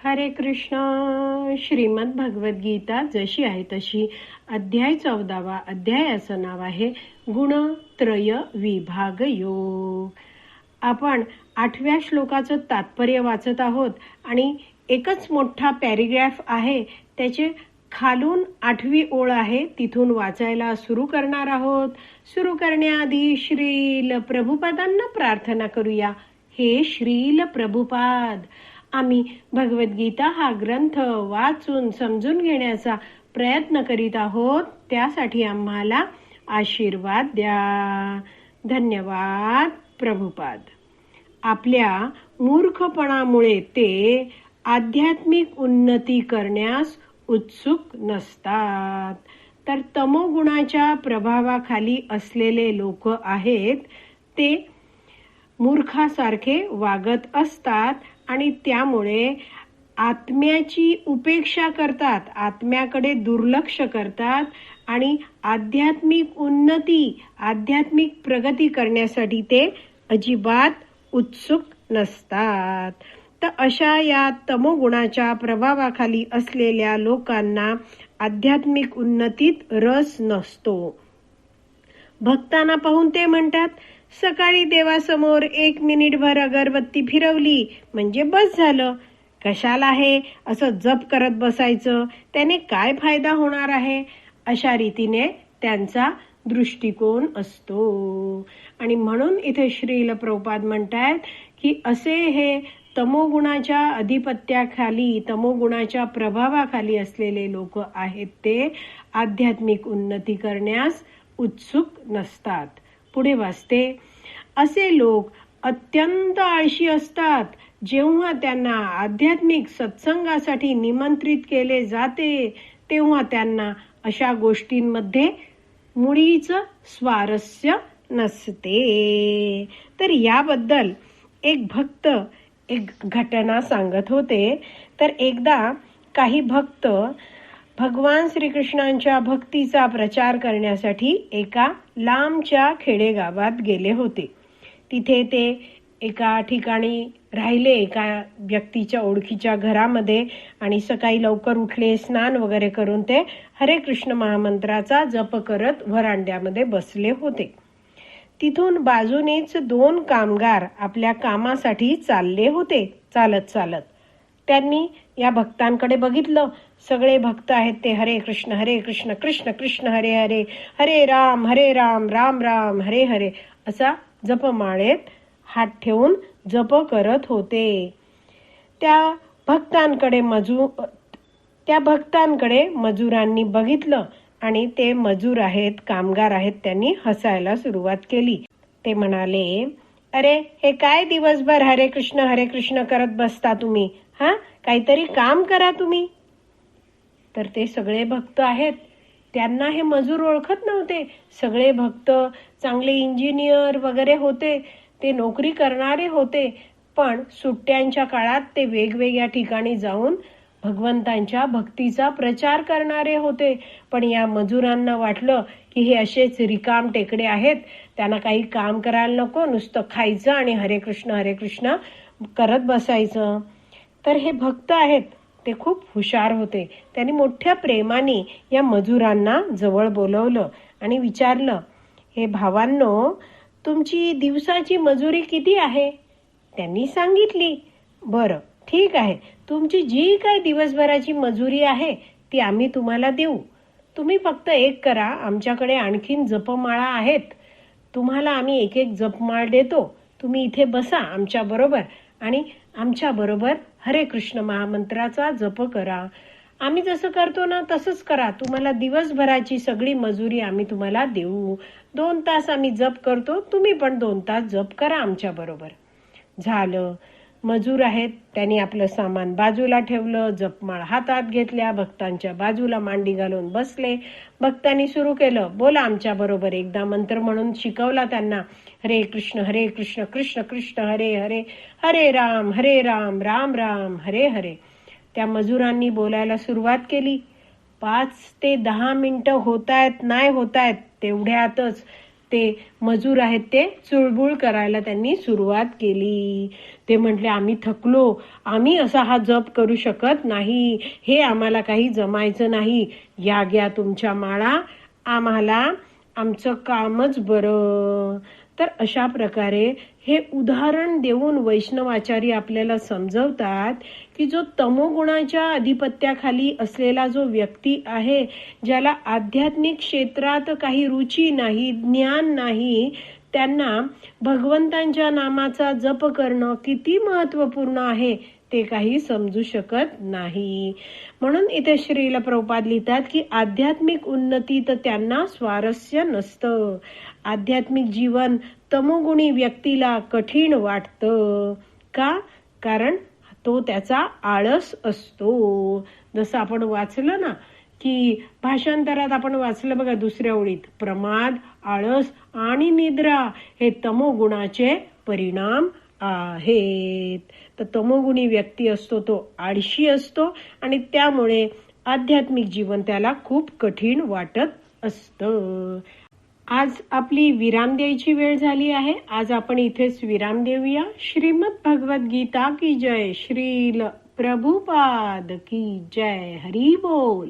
हरे कृष्ण. श्रीमद भगवद गीता जशी आहे तशी, अध्याय 14. अध्यायाचं नाव आहे गुणत्रय विभाग योग. आपण 8व्या श्लोकाचं तात्पर्य वाचत आहोत आणि एकच मोठा पॅरेग्राफ आहे, त्याचे खालून 8वी ओळ आहे, तिथून वाचायला सुरू करणार आहोत. सुरू करण्याआधी श्रील प्रभुपादांना प्रार्थना करूया. हे श्रील प्रभुपाद, आम्ही भगवद्गीता हा ग्रंथ वाचून समजून घेण्याचा प्रयत्न करीत आहोत, त्यासाठी आम्हाला आशीर्वाद द्या. धन्यवाद प्रभुपाद. आपल्या मूर्खपणामुळे ते आध्यात्मिक उन्नती करण्यास उत्सुक नसतात. तर तमोगुणाच्या प्रभावाखाली असलेले लोक आहेत, ते मूर्खासारखे वागत असतात आणि त्यामुळे आत्म्याची उपेक्षा करतात, आत्म्याकडे दुर्लक्ष करतात आणि आध्यात्मिक उन्नती, आध्यात्मिक प्रगती करण्यासाठी ते अजिबात उत्सुक नसतात. तर अशा या तमोगुणाच्या प्रभावाखाली असलेल्या लोकांना आध्यात्मिक उन्नतीत रस नसतो. भक्तांना पाहून ते म्हणतात, सकाळी देवासमोर 1 मिनिटभर अगरबत्ती फिरवली म्हणजे बस झालं. कशाला हे असं जप करत बसायचं, त्याने काय फायदा होणार आहे, अशा रीतीने त्यांचा दृष्टिकोन असतो. आणि म्हणून इथे श्रील प्रभुपाद म्हणतात की असे हे तमोगुणाच्या अधिपत्याखाली, तमोगुणाच्या प्रभावाखाली असलेले लोक आहेत, ते आध्यात्मिक उन्नती करण्यास उत्सुक नसतात. पुढे वाचते, असे लोक अत्यंत आळशी असतात. जेव्हा त्यांना आध्यात्मिक सत्संगासाठी निमंत्रित केले जाते, तेव्हा त्यांना अशा गोष्टींमध्ये मुळीच स्वारस्य नसते. तर याबद्दल एक भक्त एक घटना सांगत होते. तर एकदा काही भक्त भगवान श्रीकृष्णांच्या भक्तीचा प्रचार करण्यासाठी एका लांबच्या खेडेगावात गेले होते. तिथे ते एका ठिकाणी राहिले, एका व्यक्तीच्या ओळखीच्या घरामध्ये, आणि सकाळी लवकर उठले, स्नान वगैरे करून ते हरे कृष्ण महामंत्राचा जप करत व्हरांड्यामध्ये बसले होते. तिथून बाजूनेच 2 कामगार आपल्या कामासाठी चालले होते, चालत चालत. त्यांनी या भक्तांकडे बघितलं. सगळे भक्त आहेत ते हरे कृष्ण कृष्ण कृष्ण हरे हरे, हरे राम राम राम हरे हरे असा जपमाळेत हात ठेवून जप करत होते. त्या भक्तांकडे मजुरांनी बघितलं आणि ते मजूर आहेत, कामगार आहेत, त्यांनी हसायला सुरुवात केली. ते म्हणाले, अरे हे काय दिवसभर हरे कृष्ण करत बसता तुम्ही, काहीतरी काम करा तुम्ही. तर ते सगळे भक्त आहेत, त्यांना हे मजूर ओळखत नव्हते. सगळे भक्त चांगले इंजिनियर वगैरे होते, ते नोकरी करणारे होते, पण सुट्ट्यांच्या काळात ते वेगवेगळ्या ठिकाणी जाऊन भगवंतांच्या भक्तीचा प्रचार करणारे होते. पण या मजुरांना वाटलं की हे असेच रिकाम टेकडे आहेत, त्यांना काही काम करायला नको, नुसतं खायचं आणि हरे कृष्ण करत बसायचं. तर हे भक्त आहेत, ते खूप हुशार होते. त्यांनी मोठ्या प्रेमाने या मजुरांना जवळ बोलवलं आणि विचारलं, हे भावांनो, तुमची दिवसाची मजुरी किती आहे? त्यांनी सांगितली. बरं, ठीक आहे, तुमची जी काय दिवसभराची मजुरी आहे ती आम्ही तुम्हाला देऊ. तुम्ही फक्त एक करा, आमच्याकडे आणखीन जपमाळा आहेत, तुम्हाला आम्ही एक एक जपमाळ देतो. तुम्ही इथे बसा आमच्या बरोबर आणि आमच्या बरोबर हरे कृष्ण महामंत्राचा जप करा. आम्ही जसं करतो ना तसंच करा. तुम्हाला दिवसभराची सगळी मजुरी आम्ही तुम्हाला देऊ. 2 तास आम्ही जप करतो, तुम्ही पण 2 तास जप करा आमच्या बरोबर. झालं. मजूर आहेत, त्यांनी आपलं सामान बाजूला ठेवलं, जपमाळ हातात घेतल्या, भक्तांच्या बाजूला मांडी घालून बसले. भक्तांनी सुरू केलं, बोला आमच्या बरोबर. एकदा मंत्र म्हणून शिकवला त्यांना, हरे कृष्ण कृष्ण कृष्ण हरे हरे, हरे राम राम राम हरे हरे. त्या मजुरांनी बोलायला सुरुवात केली. 5 ते 10 मिनिटं होतायत, नाही होतायत, तेवढ्यातच ते मजूर आहेत ते चुळबुळ करायला त्यांनी सुरुवात केली. ते म्हटले, आम्ही थकलो, आम्ही असा हा जप करू शकत नाही, हे आम्हाला काही जमायचं नाही, या घ्या तुमच्या माळा, आम्हाला आमचं कामच बरं. तर अशा प्रकारे हे उदाहरण देऊन वैष्णवाचार्य आपल्याला समजवतात की जो तमोगुणाच्या अधिपत्याखाली असलेला जो व्यक्ती आहे, ज्याला आध्यात्मिक क्षेत्रात काही रुची नाही, ज्ञान नाही, त्यांना भगवंतांच्या नामाचा जप करणं किती महत्वपूर्ण आहे ते काही समजू शकत नाही. म्हणून इथे श्रील प्रभुपाद लिहितात की आध्यात्मिक उन्नतीत त्यांना स्वारस्य नसतं. आध्यात्मिक जीवन तमोगुणी व्यक्तीला कठीण वाटतं. का? कारण तो त्याचा आळस असतो. जसं आपण वाचलं ना की भाषांतरात आपण वाचलं बघा दुसऱ्या ओळीत, प्रमाद, आळस आणि निद्रा हे तमोगुणाचे परिणाम आहेत. तर तमोगुणी व्यक्ती असतो तो आळशी असतो आणि त्यामुळे आध्यात्मिक जीवन त्याला खूप कठीण वाटत असतं. आज आपली विराम द्यायची वेळ झाली आहे. आज आपण इथेच विराम देऊया. श्रीमद भगवत गीता की जय. श्रील प्रभुपाद की जय. हरी बोल.